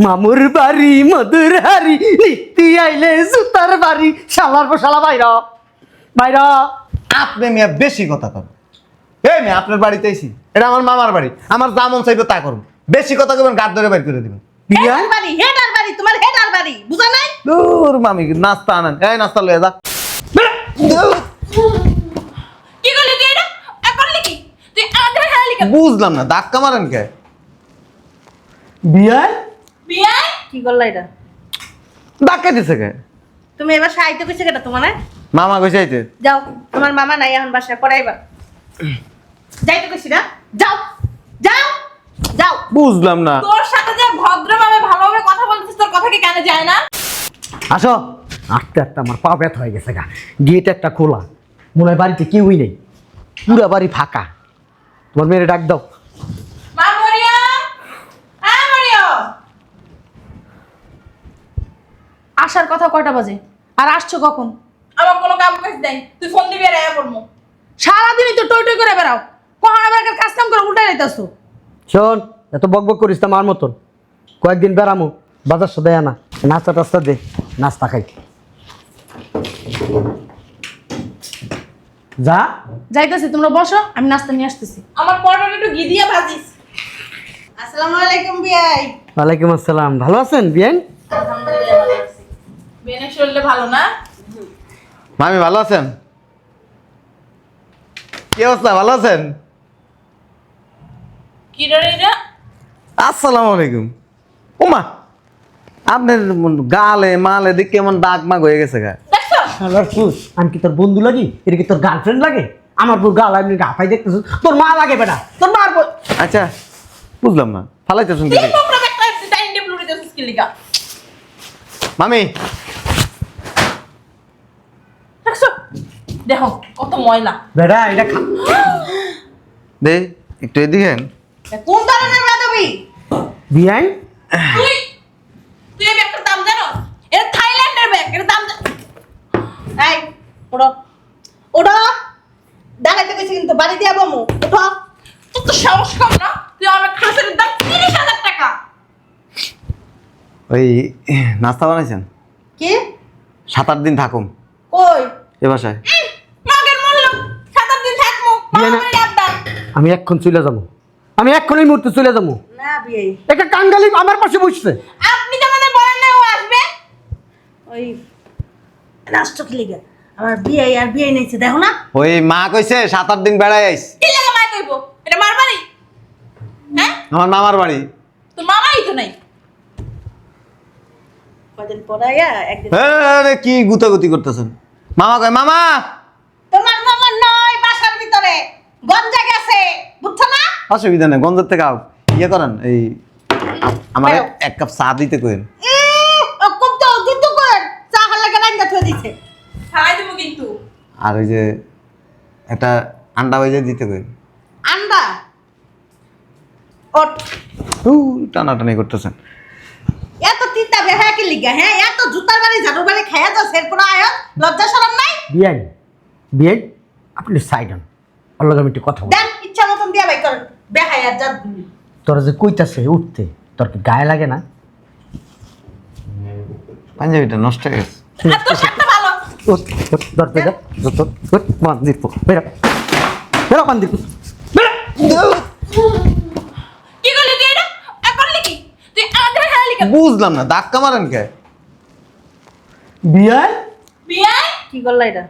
মামুর বাড়ি মধুর হারি নিত্যি আইলে জুতার বাড়ি শালার শালা বাইরা বাইরা। আপনি মেয়ে বেশি কথা কন। এই মেয়ে আপনার বাড়িতে আইছি, এটা আমার মামার বাড়ি, আমার যা মন চাইবে তা করুন। বেশি কথা কবেন গাদ ধরে বাইর করে দিবেন। বিয়ান বাড়ি হেডার বাড়ি তোমার হেডার বাড়ি বুঝা নাই? দূর মামি নাস্তা আনেন, এই নাস্তা লয়ে যা। কি করলি তুই এটা? করলি কি তুই? আমাদের হারালি কেন? বুঝলাম না, ধাক্কা মারেন কে? বিয়ান বিয়ে কি করলা এটা? ধাক্কা দিছে কে? তুমি এবার সাহিত্য কইছে কেটা তোমার? মামা কইছে আইতে। যাও, তোমার মামা নাই এখন বাসায় পড়াইবা। যাইতে কইছি না? যাও যাও যাও। বুঝলাম না। তোর সাথে যে ভদ্রভাবে ভালোভাবে কথা বলছিস তোর কথা কি কানে যায় না? আসো। আস্তে আস্তে আমার পা ব্যথা হয়ে গেছে গা। গেট একটা খোলা, মনে হয় বাড়িতে কেউই নেই, পুরা বাড়ি ফাঁকা। তোমার মেয়েরে ডাক দাও। মা মরিয়ম, হ্যাঁ মরিয়ম। আসার কথা কয়টা বাজে আর আসছো কখন? আমার কোনো কাম কাজ নাই, তুই ফোন দিবি আর আয়া পড়মু। সারাদিনই তো টই টই করে বেড়াও, কখন আবার কাজ কাম করে উল্টাই যাইতাছো। শোন, এত বকবক করিস না আমার মতন। কয়েকদিন বেড়ামু, বাজার সদাই আনা, নাস্তা টাস্তা দে, নাস্তা খাই। যা। যাইতাছি, তোমরা বসো, আমি নাস্তা নিয়ে আসতেছি। আমার পরোটা একটু ঘি দিয়া ভাজিস। আসসালামু আলাইকুম বিয়াই। ওয়ালাইকুম আসসালাম। ভালো আছেন বিয়ান? আলহামদুলিল্লাহ ভালো আছি। বিয়ানের শরীরটা ভালো না? মামি ভালো আছেন? কি অবস্থা, ভালো আছেন? কি রে এটা? আসসালামু আলাইকুম। ওমা, আপনার গালে মালে দেখে কেমন দাগ মাগ হয়ে গেছে গা। দেখছো? শালার ফুস, আমি কি তোর বন্ধু লাগি? এটা কি তোর গার্লফ্রেন্ড লাগে? আমার পুরো গাল আমি গাফাই দেখতেছ, তোর মা লাগে বেটা, তোর মার আচ্ছা, বুঝলাম না, ফালাইতেছেন কি কি? তোমরা একটা ডাইনিং টেবিল উড়ে যাচ্ছে কি লিগা? মামি দেখছো? দেখো কত ময়লা। বেটা এটা খা। দে একটু এদিকে। কোন ধরনের বাদবি? বিয়ান তুই তুই এই ব্যাগটার দাম জানো? এটা থাইল্যান্ডের ব্যাগ, এর দাম এই ওড়ো ওড়ো। দাঁড়াইতে কইছি কিন্তু বাড়ি দিয়া বমু। ওঠো। তোর তো সাহস কম না? তুই আমার খাসের দাম 30,000 টাকা। ওই নাস্তা বানাইছেন? কি? 7-8 দিন থাকুম কই? এ বাসায়। মাগের মূল্য 7 দিন থাকমু। বিয়ে না। মামার আবদার। আমি এক্ষণ চলে যাবো, আমি এক্ষণ এই মুহূর্তে চলে যাবো। না বিয়ে। একটা কাঙ্গালি আমার পাশে বসছে। আপনি তো আমাদের বলেন না ও আসবে। ওই রাষ্ট্র কি লিগা? আমার বিয়ে আর বিয়ে নেইছে দেখো না? ওই মা কইছে 7-8 দিন বেড়াই আইস। কি লাগা মাই কইবো? এটা মার বাড়ি? হ্যাঁ? আমার মামার বাড়ি। তোর মামাই তো নাই। কদিন পরাইয়া একদিন আরে কি গুতাগুতি করতেছেন? মামা কয় মামা। তোমার মামা নয় বাসার ভিতরে গঞ্জা গেছে বুঝছো না? অসুবিধা নেই, গঞ্জের থেকে ইয়ে করেন, এই আমার এক কাপ চা দিতে কইন। ও কত যুদ্ধ করেন চা হালা লাগা রান্দা থই দিছে। খাই দেব কিন্তু। আর ওই যে একটা আন্ডা ভেজে দিতে কইন। আন্ডা ওট টানাটানি করতেছেন। এত তিতা বেহা কি লিগা? হ্যাঁ এত জুতার বাড়ি ঝাড়ুর বাড়ি খাইয়া যাও এরপর আয় লজ্জা শরম নাই? বিয়ান বিয়ান, আপনি সাইড হন, অল্লাহ আমি একটু কথা বল। দেন ইচ্ছা মতন দিয়া বাই করেন বেহায়া যা। তোরা যে কইতাছে উঠতে, তোর কি গায়ে লাগে না? পাঞ্জাবিটা নষ্ট হয়ে গেছে। আর তোর সাথে ভালো। উঠ, উঠ, ধরতে যা, ধরতে, উঠ, বান্দির পো, বেরো, বেরো বান্দির পো, বেরো। কি করলি তুই এটা? করলি কি? তুই আমাদের হারালি কেন? বুঝলাম না, ধাক্কা মারেন কে? বিয়ান বিয়ে কি করলা এটা?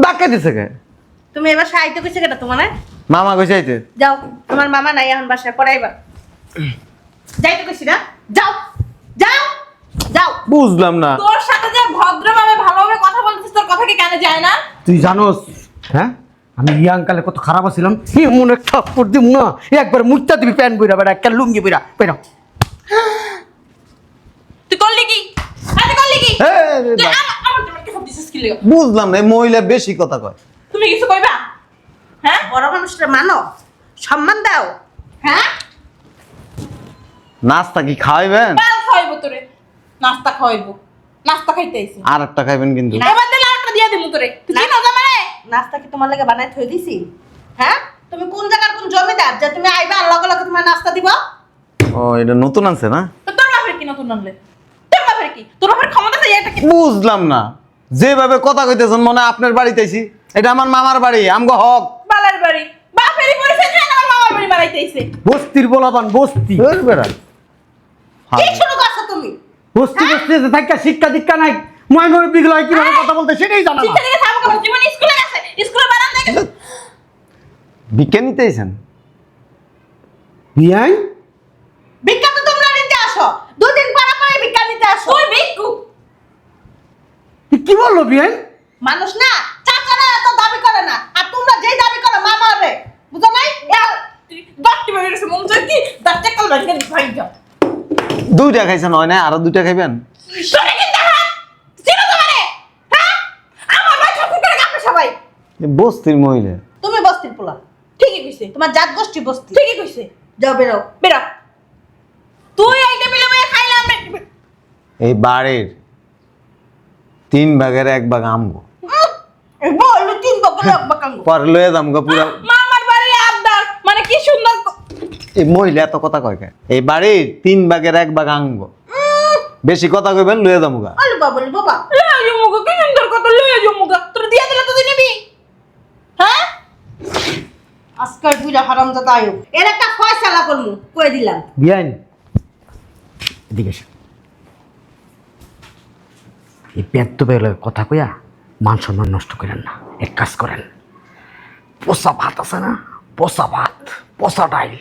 ধাক্কা দিছে কে? তুমি এবার সাহিত্য কইছে কেটা তোমার? মামা কইছে আইতে। যাও, তোমার মামা নাই এখন বাসায় পড়াইবা। যাইতে কইছি না? যাও যাও যাও। বুঝলাম না। তোর সাথে যে ভদ্রভাবে ভালোভাবে কথা বলছিস তোর কথা কি কানে যায় না? তুই জানোস, হ্যাঁ আমি ইয়াংকালে কত খারাপ ছিলাম। এমন একটা থাপ্পড় দিব না, একবার মুখটা দিবি প্যান্ট বইরা বেটা, একটা লুঙ্গি বইরা বেরো। তুই করলি কি? তুই করলি কি? তুই আমার তোমাকে সব দিছিস কি লাগা? বুঝলাম না, এই মহিলা বেশি কথা কয়। তুমি কিছু কইবা? হ্যাঁ? বড় মানুষটা মানো, সম্মান দাও। হ্যাঁ? নাস্তা কি খাওয়াইবেন? কাল খাইবো তোরে। নাস্তা খাইবো। নাস্তা খাইতে আইছি। আর একটা খাইবেন কিন্তু। এবার দিলে আরেকটা দিয়া দিমু তোরে। তুই কি না জামারে? নাস্তা কি তোমার লাগে বানাই থই দিছি? হ্যাঁ? তুমি কোন জায়গার কোন জমিদার যে তুমি আইবা আর লগে লগে তোমার নাস্তা দিব? ও এটা নতুন আনছে না? তো তোর নতুন আনলে? তোর বাপের কি? তোর বাপের ক্ষমতা আছে এটা কি? বুঝলাম না, যেভাবে কথা কইতেছেন মনে হয় আপনার বাড়িতে আইছি। এটা আমার মামার বাড়ি, আমগো হক। বালার বাড়ি। বাপেরই পরিচয় দেন আমার মামার বাড়ি বাড়াইতেইছে। বস্তির বলাবান বস্তি ধুর বেড়া। কি শুরু করছো তুমি? বস্তি বস্তিতে থাকা শিক্ষা দীক্ষা নাই, ময়মর বিগুলো কিভাবে কথা বলতে সেটাই জানা না। শিক্ষা দিকে থামো কেন? জীবন স্কুলে গেছে, স্কুলে বারান্দায় গেছে। ভিক্ষা নিতে আইছেন? বিয়াই ভিক্ষা তো তোমরা নিতে আসো, দুদিন পর পর ভিক্ষা নিতে আসো। তুই ভিক্ষু কি বললো বিয়াই? মানুষ না, চাচারা এত দাবি করে না, আর তোমরা যেই দাবি করো মামা রে, বুঝো নাই? দাঁতটি বেরিয়ে গেছে, মন চাই কি দাঁতটা কাল ভাঙে ভাই যাও। দুইটা খাইছেন হয় না, আরো দুইটা খাইবেন? শুনে কি দেখা? চিনো তো মানে? হ্যাঁ? আমার ভাই ঠাকুর করে কাঁপে সবাই। এ বস্তির মহিলা। তুমি বস্তির পোলা। ঠিকই কইছে, তোমার জাত গোষ্ঠী বস্তি। ঠিকই কইছে। যাও বেরো, বেরো। তুই এই টেবিলে বসে খাইলা আমরা এই বাড়ির 3 ভাগের 1 ভাগ আমগো। বল তিন বকলে বকাঙ্গ। পরে লয়ে যামগো পুরা। মামার বাড়ি আবদার মানে কি সুন্দর এই মহিলা এত কথা কয় কে? এই বাড়ির 3 ভাগের 1 ভাগ আমগো। বেশি কথা কইবেন লয়ে যামগা। আলু বাবা বাবা লয়ে যাও মুগো কি সুন্দর কথা লয়ে যাও মুগো তোর দিয়া দিলে তো তুই নিবি হ্যাঁ আজকাল বুইরা হারামজাদা আয়ো এর একটা ফয়সালা করমু কই দিলাম বিয়াই এদিকে এসো। এই পেট তো বেরোলে কথা কইয়া মান সম্মান নষ্ট করেন না। এক কাজ করেন, পোষা ভাত আছে না, পোষা ভাত, পোষা ডাইল,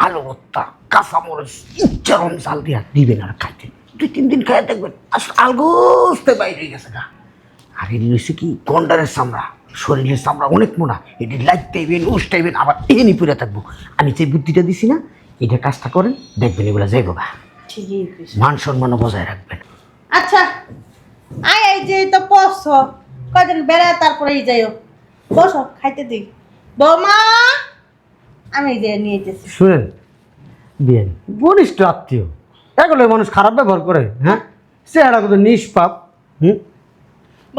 আলু ভর্তা, কাঁচামরিচ ইচ্ছারম চাল দিয়া দিবেন আর খাইতে। 2-3 দিন খাইয়া দেখবেন আসলে আলগোস্তে বাইরে গেছে গা। আর এটি হচ্ছে কি গন্ডারের চামড়া, শরীরের চামড়া অনেক মোটা, এটি লাইটাইবেন উষ্টাইবেন আবার এনে পুরে থাকবো। আমি যে বুদ্ধিটা দিছি না, এটা কাজটা করেন দেখবেন এগুলো যাইব গা। ঠিকই কইছ মান সম্মানও বজায় রাখবেন। আচ্ছা আয় এই যে তো পড়ছ কদিন বেড়া তারপরেই যাইও বসো খাইতে দিই বৌমা আমি যে নিয়ে যেতেছি শুনেন বিয়েন ঘনিষ্ঠ আত্মীয়, এগুলো মানুষ খারাপ ব্যবহার করে, হ্যাঁ চেহারা কত নিষ্পাপ।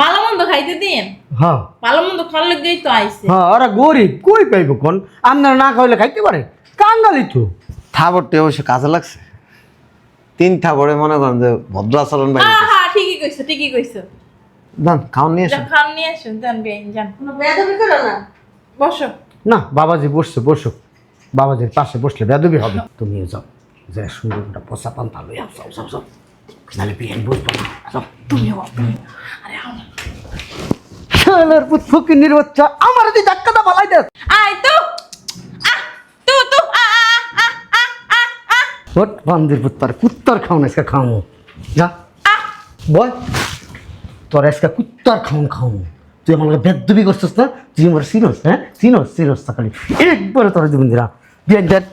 ভালো মন্দ খাইতে দিন, হ্যাঁ ভালো মন্দ খাওয়ার লেগেই তো আইছে। হ্যাঁ, ওরা গরিব কই পাইব কোন? আপনারা না খাইলে খাইতে পারে, কাঙ্গালি তো। থাবরটি অবশ্য কাজে লাগছে। 3 থাবরে মনে করেন যে ভদ্র আচরণ বাইরে। হ্যাঁ ঠিকই কইছো, ঠিকই কইছো। দান খাওন নিয়ে যা আসেন। খান নিয়ে আসুন, যান বেইন যান, কোনো বেয়াদবি করো না বসো। না বাবাজি বসছে, বসো, বাবাজির পাশে বসলে বেদবি হবে। তুমিও যাও, যে সুন্দর একটা পোষা পান্তা লইয়া যাও যাও যাও, নাহলে বিয়েন বুঝবো না। যাও তুমিও আরে আও না। ছেলের পুত ফকির বাচ্চা আমার যদি ধাক্কাটা পালাই দেয়। আয় তো তু আ আ আ আ আ ওট বান্দির পুত পারে কুত্তার খাওন আজকে খাওয়ামো। যা বল, তোর আজকে কুত্তার খাওন খাওয়ামো। তুই আমার বেদবি করছিস না, তুই আমার সিরস, হ্যাঁ সিরস সিরস সকালে একবারে তোর জীবন দিরা বিয়েন দেন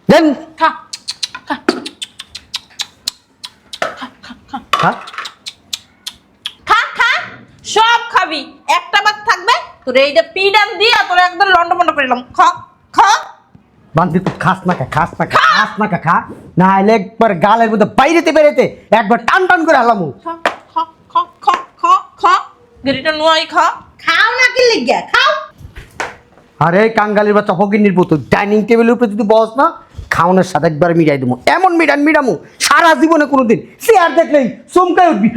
দেন খা হ্যাঁ খা খা সব খাবি, একটা ভাত থাকবে তোর এই যে পিডান দিয়া তোর একদম লন্ডমন্ড করে দিলাম। খা খা বান্দি তুই খাস না খা, খাস না খা, খাস না খা, খা না হলে একবার গালের মধ্যে বাইরেতে বেরেতে একবার টান টান করে হালামু। খা খা খা খা খা খা গেরিটা নুয়াই খা। খাও না কি লিগা খাও আরে কাঙ্গালির বাচ্চা ফকির পুত, ডাইনিং টেবিলের উপরে যদি বস না, খাওয়ানোর সাথে একবার মিটাই দেবো, এমন মিটামু সারা জীবনে কোনোদিন চেয়ার দেখলেই চমকাই উঠবি,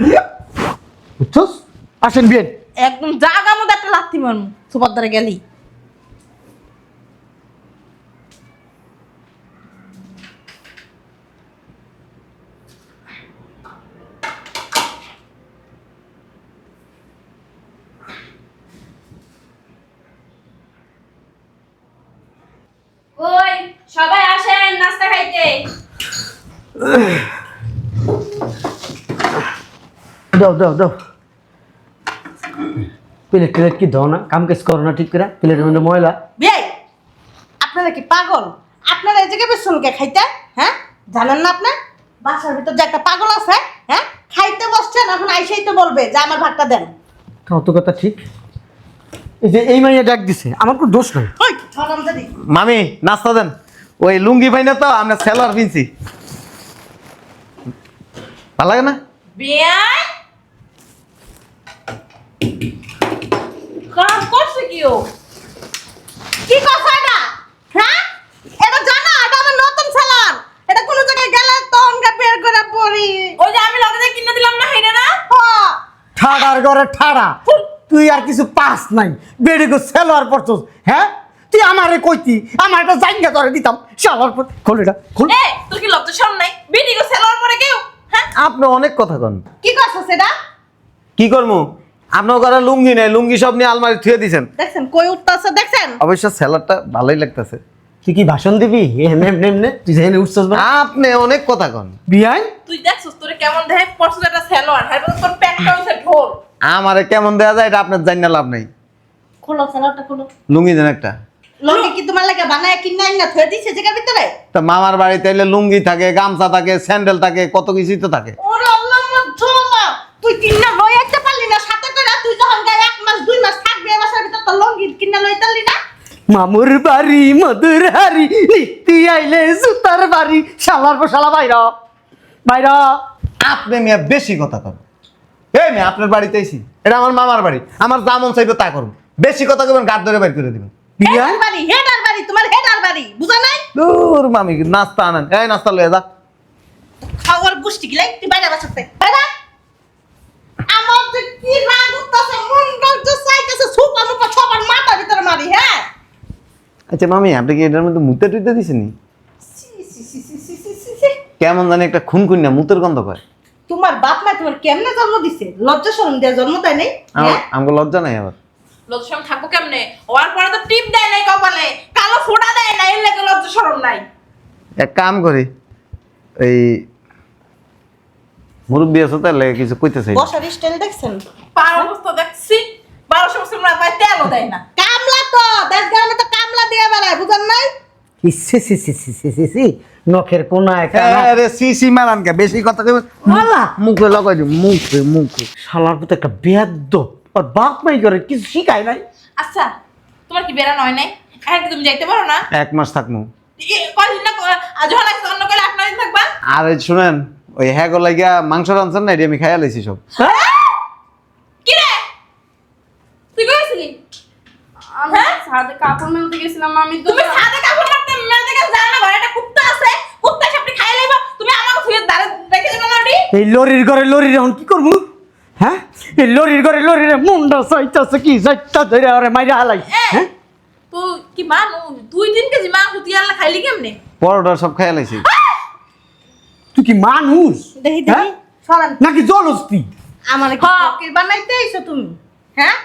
বুঝছস? আসেন বিয়েন। একদম জাগা মতো একটা লাথি মারমু সুপার দ্বারা গেলি। কই সবাই আসেন নাস্তা খাইতে। দাও দাও দাও, প্লেট প্লেট কি দাও না, কাম কাজ করো না ঠিক করে, প্লেটের মধ্যে ময়লা। বিয়াই আপনারা কি পাগল? আপনারা এই জায়গায় বেসনকে খাইতে হ্যাঁ জানেন না আপনার বাসার ভিতর যে একটা পাগল আছে হ্যাঁ খাইতে বসছেন এখন আইসেই তো বলবে যে আমার ভাগটা দেন। অত কথা ঠিক, এই যে এই মাইয়া ডাক দিছে, আমার কোনো দোষ নাই। ওই হারামজাদি মামি নাস্তা দেন। ওই লুঙ্গি পাই না তো, আমরা সেলার পিনছি। ভালো লাগে না? বিয়াই কাম করছে কি ও? কি কথা এটা হ্যাঁ এটা জানো এটা আমার নতুন সালার এটা কোন জায়গায় গেলে তো অনকা বের করে পড়ি ঘরে ঠাড়া তুই আর কিছু পাস নাই বেড়ে সেলোয়ার পড়ছস হ্যাঁ তুই আমারে কইতি আমার একটা জায়গা ধরে দিতাম শালার পর খোল এটা খোল এ তোর কি লজ্জা শরম নাই বিডি গো সেলার পরে কেউ হ্যাঁ আপনি অনেক কথা কন। কি করছো সেটা? কি করবো? আপনার ঘরে লুঙ্গি নেই, লুঙ্গি সব নিয়ে আলমারি থুয়ে দিছেন। দেখছেন কই উঠতাছে দেখছেন? অবশ্য স্যালাডটা ভালোই লাগতেছে। তুই কি ভাষণ দিবি এমনি এমনি তুই যেখানে উঠছস না আপনি অনেক কথা কন। বিয়াই তুই দেখছস তোরে কেমন দেখে পরছস একটা সেলোয়ার হ্যাঁ তোর পেটটা হইছে ঢোল আমারে কেমন দেয়া যায় এটা আপনার জানি না, লাভ নেই। খোলো সালোয়ারটা খোলো। লুঙ্গি দেন একটা। লঙ্গি কি তোমার লাগে বানায় কিনা না থয়ে দিছে জায়গার ভিতরে? তা মামার বাড়িতে এলে লুঙ্গি থাকে, গামছা থাকে, স্যান্ডেল থাকে, কত কিছুই তো থাকে। ওরে আল্লাহ মজমা তুই কিনা লই আইতে পারলি না সাথে করে তুই যখন গায় 1 মাস 2 মাস থাকবি এ বাসার ভিতর তো লঙ্গি কিনা লই তারলি না? মামুর বাড়ি মধুর হারি নিত্যি আইলে সুতার বাড়ি শালার পর শালা বাইরা বাইরা আপনি মিয়া বেশি কথা কন। এই মেয়ে আপনার বাড়িতে আইছি, এটা আমার মামার বাড়ি, আমার যা মন চাইবে তা করুন। বেশি কথা কবেন গাদ ধরে বাইর করে দিবেন। বিয়াই হেডার বাড়ি হেডার বাড়ি তোমার হেডার বাড়ি বুঝা নাই? দূর মামি নাস্তা আনেন, এই নাস্তা লয়ে যা। খাওয়ার গুষ্টি গিলাই তুই বাইরে বাসাতে বাইরে। আমার যে কি রাগ উঠতাছে মন গলতে চাইতেছে সুপা মুপা সবার মাথার ভিতরে মারি হ্যাঁ। আচ্ছা মামি আপনি কি এটার মধ্যে মুতে টুইতে দিছেন? সি সি সি সি সি সি সি সি। কেমন জানি একটা খুন খুন না মুতের গন্ধ পায়। তোমার বাপ মা তোমার কেমনে জন্ম দিছে? লজ্জা শরম দেয়া জন্ম দেয় নাই? হ্যাঁ? আমাকে লজ্জা নাই আবার। লজ্জা শরম থাকবো কেমনে ওর পরে তো টিপ দেয় নাই কপালে কালো ফোঁটা দেয় না এর লাগে লজ্জা শরম নাই এক কাম করি, এই মুরব্বী আছে তার লাগে কিছু কইতে চাই। বসার স্টাইল দেখছেন? পার অবস্থা দেখছি 12 বছর আমরা তেলও দেয় না কামলা তো দেশ গ্রামে তো কামলা দিয়ে বেড়ায় বুঝেন নাই? সি সি সি সি সি সি সি নখের কোনায় আরে সি সি মারান কে বেশি কথা কইবেন। মালা মুখে লাগাই দিই, মুখে। শালার পুত একটা বেয়াদ্দপ আর বাপ মাই করে কিছু শিখায় নাই আচ্ছা তোমার কি বেড়া নয় নাই এখন কি তুমি যাইতে পারো না 1 মাস থাকমু। কয়দিন না যখন আসছে অন্য কলে 8 দিন থাকবা আর এই শুনেন ওই হ্যাঁ গো লাগিয়া মাংস রাঁধছেন না, এটি আমি খাইয়া লাইছি সব। কি রে তুই কইছিলি আমি ছাদে কাপড় মেলতে গেছিলাম আমি তো তুমি ছাদে কাপড় মারতে মেলতে গেছ জানো না ঘরে একটা কুত্তা আছে কুত্তা সবটি খাই লাইবা তুমি আমাকে ফিরে দাঁড়ে রেখে দেবে না ওটি এই লরির ঘরে লরির এখন কি করবো হ্যাঁ এই লরির ঘরে লরির মুন্ডা চাইতেছে কি চাইতা ধরে আরে মাইরা হালাই হ্যাঁ তো কি মানু 2-3 কেজি মাংস তুই আল্লাহ খাইলি কেমনে পরোটা সব খাইয়া লাইছি। তুই কি মানুষ দেখি হ্যাঁ? দেখি সরান নাকি জলস্তি আমার কি ফকির বানাইতে আইছো তুমি হ্যাঁ?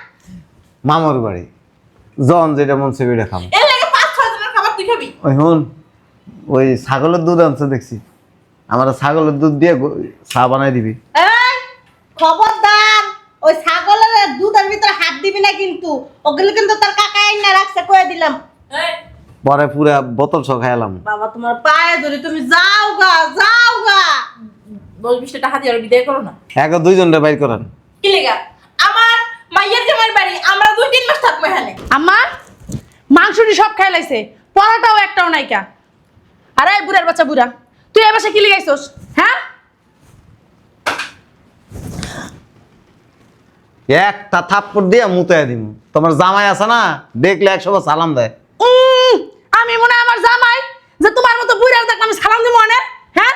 মামার বাড়ি জন যেটা মন চাইবে এটা খাম। এর লাগে 5-6 জনের খাবার তুই খাবি ওই হুন ওই ছাগলের দুধ আনছে দেখছি, আমার ছাগলের দুধ দিয়ে চা বানাই দিবি। এই খবরদার ওই ছাগলের দুধের ভিতরে হাত দিবি না কিন্তু ওগুলো কিন্তু তোর কাকা আইনা রাখছে কয়ে দিলাম। এই পরে পুরা বোতল সহ খাইলাম। বাবা তোমার পায়ে ধরে তুমি যাও গা 10-20 টাকা দিয়ে আর বিদায় করো না এক দুইজনটা বাইর করেন। কি লেগা আমার মাইয়ের জামাইর বাড়ি আমরা 2-3 মাস থাকবো এখানে আম্মা মাংসটি সব খাই লাইছে পরাটাও একটাও নাইকা আরে বুড়ার বাচ্চা বুড়া তুই এ বাসা কি লিগাইছস হ্যাঁ একটা থাপ্পড় দিয়ে মুতাইয়া দিমু। তোমার জামাই আছে না, দেখলে 100 বার সালাম দেয়। আমি মনে হয় আমার জামাই যে তোমার মতো বুড়ার দেখ আমি সালাম দিব অনেক হ্যাঁ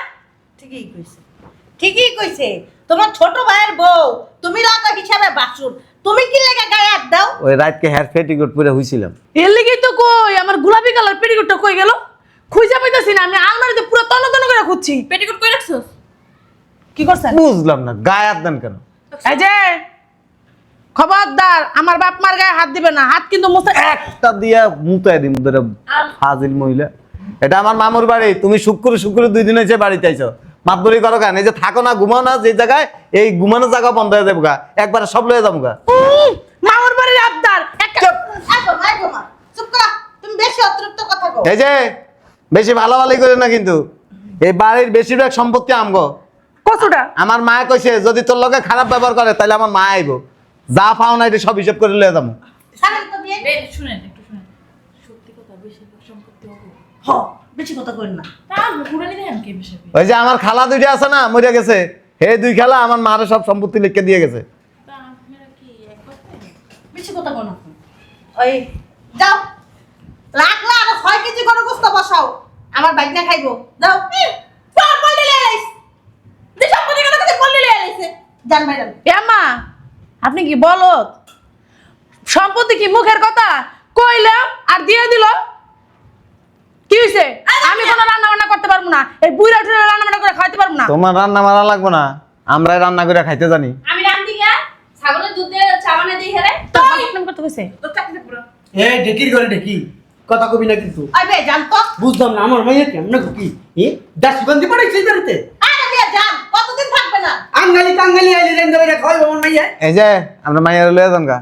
ঠিকই কইছে তোমার ছোট ভাইয়ের বউ তুমি লাগা হিসাবে বাসুর তুমি কি লাগা গায়ে হাত দাও? ওই রাতকে হেয়ার পেটিকোট পরে হইছিলাম। এর লিগেই তো কই আমার গোলাপি কালার পেটিকোটটা কই গেল খুঁজে পাইতাছি না আমি আলমারিতে পুরো তন্ন তন্ন করে খুঁজছি পেটিকোট কই রাখছস কি করছেন বুঝলাম না গায়ে হাত দেন কেন? এই যে খবরদার আমার বাপ মার গায়ে হাত দিবে না হাত কিন্তু মুছে একটা দিয়া মুতাইয়া দিমু ধরে ফাজিল মহিলা। এটা আমার মামুর বাড়ি, তুমি শুক্র 2 দিন হয়েছে বাড়িতে আইছো। মাতবরি করো কেন? এই যে থাকো না ঘুমাও না যে জায়গায়, এই ঘুমানোর জায়গা বন্ধ হয়ে যাবো গা, একবারে সব লয়ে যাবো গা। মামুর বাড়ির আবদার চুপ করা তুমি বেশি অতিরিক্ত কথা কও। এই যে বেশি ভালোভালোই করে না কিন্তু, এই বাড়ির বেশিরভাগ সম্পত্তি আমগো। কচুটা আমার মা কইছে যদি তোর লগে খারাপ ব্যবহার করে তাহলে আমার মা আইবো, যা পাও না এটা সব হিসাব করে লয়ে যাবো। ছাড়েন তো বিয়ে। শুনেন একটু শুনেন সত্যি কথা বেশি সম্পত্তি হবে হ বেশি কথা কইন না। তা পুরানি দেখেন কে বেশি ওই যে আমার খালা 2টা আছে না, মরে গেছে, হে 2 খালা আমার মারে সব সম্পত্তি লিখে দিয়ে গেছে। তা আপনারা কি একবার বেশি কথা কও না। ওই যাও লাগলা আর 6 কেজি করে গোস্ত বসাও আমার বাইক না খাইবো যাও। পার বললি লাইস দি সম্পত্তি কথা কথা বললি লাইছে জান ভাই যান। এ মা আপনি কি বলত? সম্পত্তি কি মুখের কথা? কইলাম আর দিয়ে দিল। কি হইছে? আমি কোনো রান্না বান্না করতে পারবো না, এই বুইড়া টুইড়া রান্না বান্না করে খাইতে পারবো না। তোমার রান্না মারা লাগবো না, আমরাই রান্না করে খাইতে জানি। আমি রান্দি গিয়া ছাগলের দুধ দিয়ে চা বানাই দিই হেরে। তো প্রবলেম করতে কইছে। তো চাকরি পুরো এই ঢেকির করে ঢেকি কথা কবি না কিন্তু আবে জানতো বুঝলাম না আমার মাইয়া কেমন কি দাসি বান্দি পড়াইছে এই বাড়িতে আরে বিয়া জান কতদিন থাকবে না আঙ্গালি কাঙ্গালি আইলে রেন ধরে খাওয়াই আমার মাইয়া এই যে আমরা মাইয়ার লয়ে যান গা।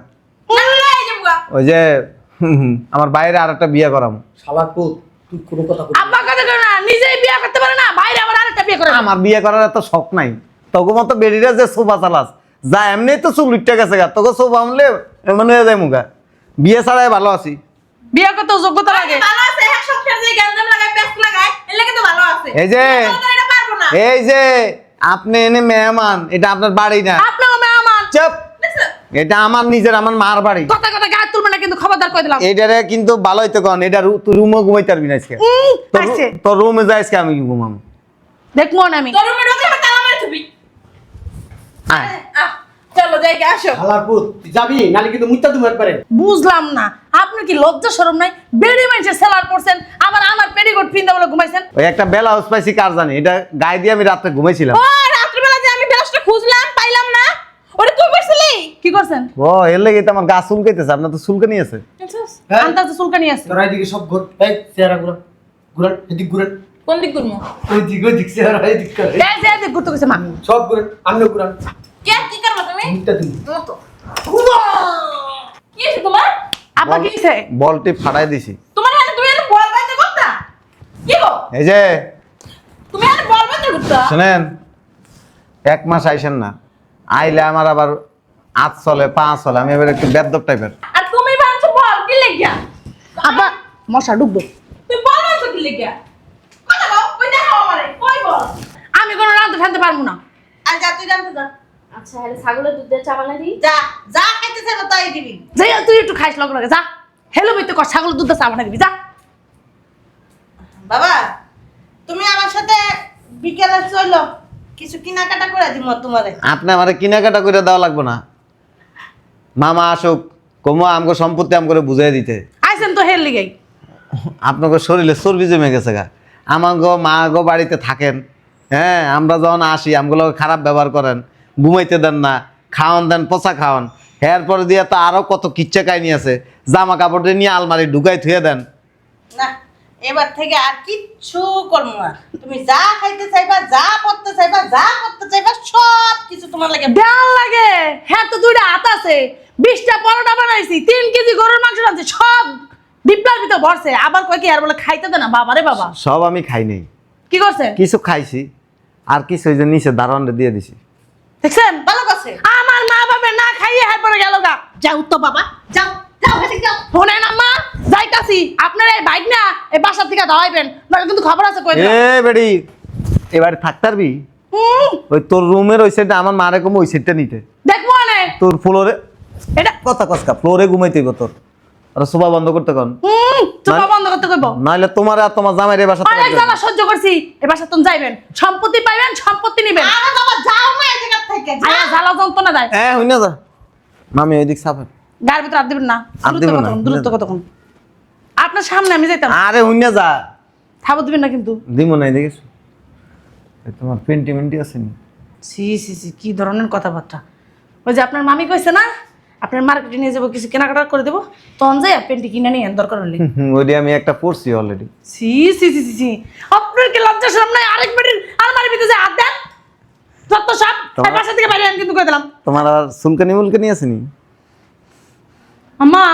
এই যে বুয়া ওই যে আমার বাইরে আর একটা বিয়ে করাম। শালা পুত তুই কোনো কথা কবি আব্বা কথা কই না, নিজেই বিয়ে করতে পারে না, বাইরে আবার আরেকটা বিয়ে করে। আমার বিয়ে করার এত শখ নাই। তোকে মতো বেরিয়ে যে সোফা চালাস যা এমনি তো চুল উঠতে গেছে গা, তোকে সোফা আমলে এমন হয়ে যায় মুগা। বিয়ে ছাড়াই ভালো আছি। বিয়ে করতে যোগ্যতা লাগে। ভালো আছে হ্যাঁ সংসার যে গঞ্জাম লাগায় পেস্ট লাগায় এর লাগে তো ভালো আছে এই যে এটা পারবো না এই যে আপনি এনে মেহমান, এটা আপনার বাড়ি না। আপনার মেহমান। চুপ, এটা আমার নিজের, আমার মার বাড়ি। কথা কথা গায়ে তুলবে না কিন্তু, খবরদার কই দিলাম। এটারে কিন্তু ভালোই তো কন, এটা তুই রুমও ঘুমাইতে পারবি না আজকে। আসছে তোর রুমে যাই আজকে আমি ঘুমাম। দেখবো না আমি। তোর রুমে ঢোকলে আমি তালা মেরে থুবি আয়। চলো যাই গে আসো শালার পুত তুই যাবি নালে কিন্তু মুত্তা তুমি একবারে বুঝলাম না, আপনি কি লজ্জা শরম নাই? বেডি মানুষের সেলার পড়ছেন, আবার আমার পেটিকোট পিন্দা বলে ঘুমাইছেন। ওই একটা বেলা হাউস পাইছি কার জানি, এটা গায়ে দিয়ে আমি রাত্রে ঘুমাইছিলাম। ও রাত্রিবেলা যে আমি বেলাসটা খুঁজলাম পাইলাম না ওরে তুই করছিলি কি করছেন? ও এর লেগে তো আমার গা চুলকাইতেছে। আপনার তো চুলকানি আছে। হ্যাঁ আন্তাজ চুলকানি আছে। তোরা এদিকে সব ঘুর এই চেহারা ঘুরান ঘুরান এদিক ঘুরান কোন দিক করবো ওই দিক চেহারা এদিক করে এই যে এদিক ঘুরতে গেছে মা। সব ঘুরান আমিও ঘুরান কে কি করবো তুমি মুত্তা তুমি মতো কি আছে তোমার আব্বা কি হইছে? বলটি ফাটাই দিছি। তোমার হাতে তুমি এত বল বাইতে করতা কি গো এই যে তুমি এত বল বাইতে করতা শুনেন, 1 মাস আইসেন না, আইলে আমার আবার হাত চলে পা চলে, আমি এবার একটু বেদ্যপ টাইপের। আর তুমি ভাবছো বল কি লাগিয়া আব্বা মশা ঢুকবো। তুমি বল ভাবছো কি লাগিয়া কথা বল কই দেখো আমারে কই বল আমি কোনো রাঁধতে ফেলতে পারবো না। আর যা তুই জানতে যা আচ্ছা হেরে ছাগলের দুধ দিয়ে চা বানাই দিই। যা যা খেতে চাইবো তাই দিবি যাই তুই একটু খাইস লগে লগে, যা। হেলো বইতে কর, ছাগলের দুধ চা বানাই দিবি, যা। বাবা তুমি আমার সাথে বিকেলে চলো কিছু কেনাকাটা করে দিব তোমারে আপনি আমারে কেনাকাটা করে দেওয়া লাগবে না। মামা আসুক, কমো আমগো সম্পত্তি আম করে বুঝাই দিতে। আইসেন তো হেল লিগাই। আপনাকে শরীরে চর্বি জমে গেছে গা। আমার গো মা গো বাড়িতে থাকেন, হ্যাঁ আমরা যখন আসি আমগুলো খারাপ ব্যবহার করেন, ঘুমাইতে দেন না, খাওয়ান দেন পচা খাওয়ান। এরপর দিয়ে তো আরো কত কিচ্ছা কাহিনী আছে, জামা কাপড় নিয়ে আলমারি ঢুকাই থুয়ে দেন। না এবার থেকে আর কিচ্ছু করবো না তুমি যা খাইতে চাইবা যা পড়তে চাইবা যা করতে চাইবা সব কিছু তোমার লাগে দেওয়াল লাগে। হ্যাঁ তো 2টা হাত আছে, 20টা পরোটা বানাইছি, 3 কেজি গরুর মাংস রাঁধছি, সব ডিপলার ভিতর ভরছে। আবার কয় কি আর বলে খাইতে দে না। বাবা রে বাবা, সব আমি খাই নাই, কি করছেন? কিছু খাইছি আর কিছু ওই যে নিচে দারোয়ানটা দিয়ে দিছি। দেখছেন ভালো করছে আমার মা বাবা না খাইয়ে হার পরে গেল গা। যাও তো বাবা যাও যাও হেঁটে যাও শোনেন আম্মা, যাইতাছি। আপনার এই বাইক না এই বাসার থেকে দাওয়াইবেন, নাহলে কিন্তু খবর আছে কই দিলাম। এ বেড়ি এবারে থাকতে পারবি? ওই তোর রুমের ওই সাইডটা আমার মারে কম ওই সাইডটা নিতে। দেখবো না তোর ফ্লোরে এটা। কথা কসকা ফ্লোরে ঘুমাইতে হইব তোর। আর সোফা বন্ধ করতে কন, চুপা বন্ধ করতে কইব। নাহলে তোমার আর তোমার জামাই রে বাসা অনেক জ্বালা সহ্য করছি, এ বাসা তুমি যাইবেন, সম্পত্তি পাইবেন, সম্পত্তি নিবেন। আরে বাবা যাও না এই জায়গা থেকে যাও আয়া জ্বালা যন্ত্রণা দেয়। হই না যা মামি ওইদিক সাফে। গায়ের ভিতর হাত দিবেন না, হাত দিব না, দূরত্ব কতক্ষণ। আপনার সামনে আমি যাইতাম, আরে হই না যা, থাবো দিবেন না কিন্তু। দিমো নাই দেখিস তোমার পেন্টি আছে নি? সি সি সি কি ধরনের কথাবার্তা। ওই যে আপনার মামি কইছে না আপনার মার্কেটে নিয়ে যাবো, কিছু কেনাকাটা করে দেবো, তখন যাই পেন্টি কিনে নিয়ে দরকার হলে। ওইটি আমি একটা পড়ছি অলরেডি। সি সি সি সি সি আপনার কি লজ্জা শরম নাই? আরেক বেটির আলমারির ভিতরে যে হাত দেন, যত সব এই বাসা থেকে বাইরে আন কিন্তু কই দিলাম। তোমার আর মুলকানি আছে নি? আম্মা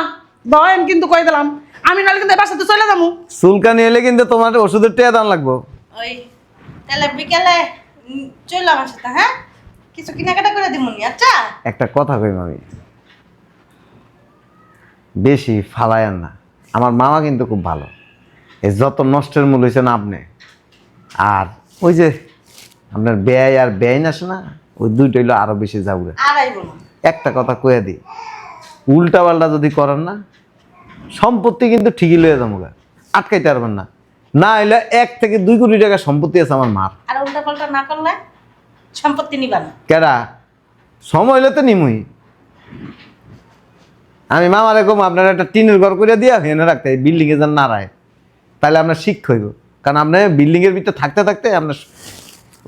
দয়েন কিন্তু কই দিলাম, আমি নালে কিন্তু এই বাসাতে চলে যাবো। চুলকানি এলে কিন্তু তোমার ওষুধের টেয়া দাম লাগবো। ওই তাহলে বিকেলে চলো আমার সাথে হ্যাঁ কিছু কেনাকাটা করে দিব নি আচ্ছা একটা কথা কই মামি, বেশি ফালায়েন না। আমার মামা কিন্তু খুব ভালো, এই যত নষ্টের মূল হয়েছে না আপনি। আর ওই যে আপনার ব্যয় আর ব্যয় আসে না, ওই দুইটা হইলো আরো বেশি যাবে। আর আইব না একটা কথা কয়ে দিই, উল্টা পাল্টা যদি করেন না সম্পত্তি কিন্তু ঠিকই লয়ে যাবো, আটকাইতে পারবেন না। না হইলে 1 থেকে 2 কোটি টাকা সম্পত্তি আছে আমার মার। আর উল্টা পাল্টা না করলে সম্পত্তি নিবা না কেডা সময় হইলে তো নিমুই, আমি মামারে কম আপনার একটা টিনের ঘর করে দিয়া হেনে রাখতে বিল্ডিংয়ে যেন না রায়, তাহলে আপনার শিক্ষা হইব। কারণ আপনি বিল্ডিংয়ের ভিতরে থাকতে থাকতে আপনার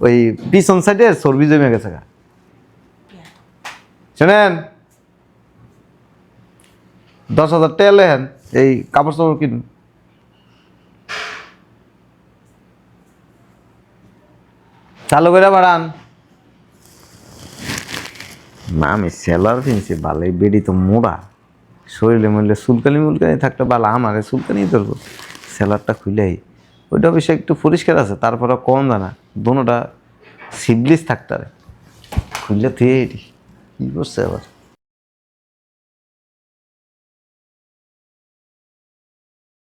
ওই পিছন সাইডে চর্বি জমে গেছে গা। শোনেন, 10,000 টাকা লেন, এই কাপড় চাপড় কিনুন। চালু করে বাড়ান। না আমি সেলার কিনছি, ভালোই বেডি তো মোড়া, শরীরে মরলে চুলকানি মুলকানি থাকতে ভালো, আমারে চুলকানি ধরবো। সেলারটা খুলেই ওইটা অবশ্য একটু পরিষ্কার আছে, তারপরে কম জানা দোনোটা সিবলিস থাকতে খুললে তুই কি করছে আবার।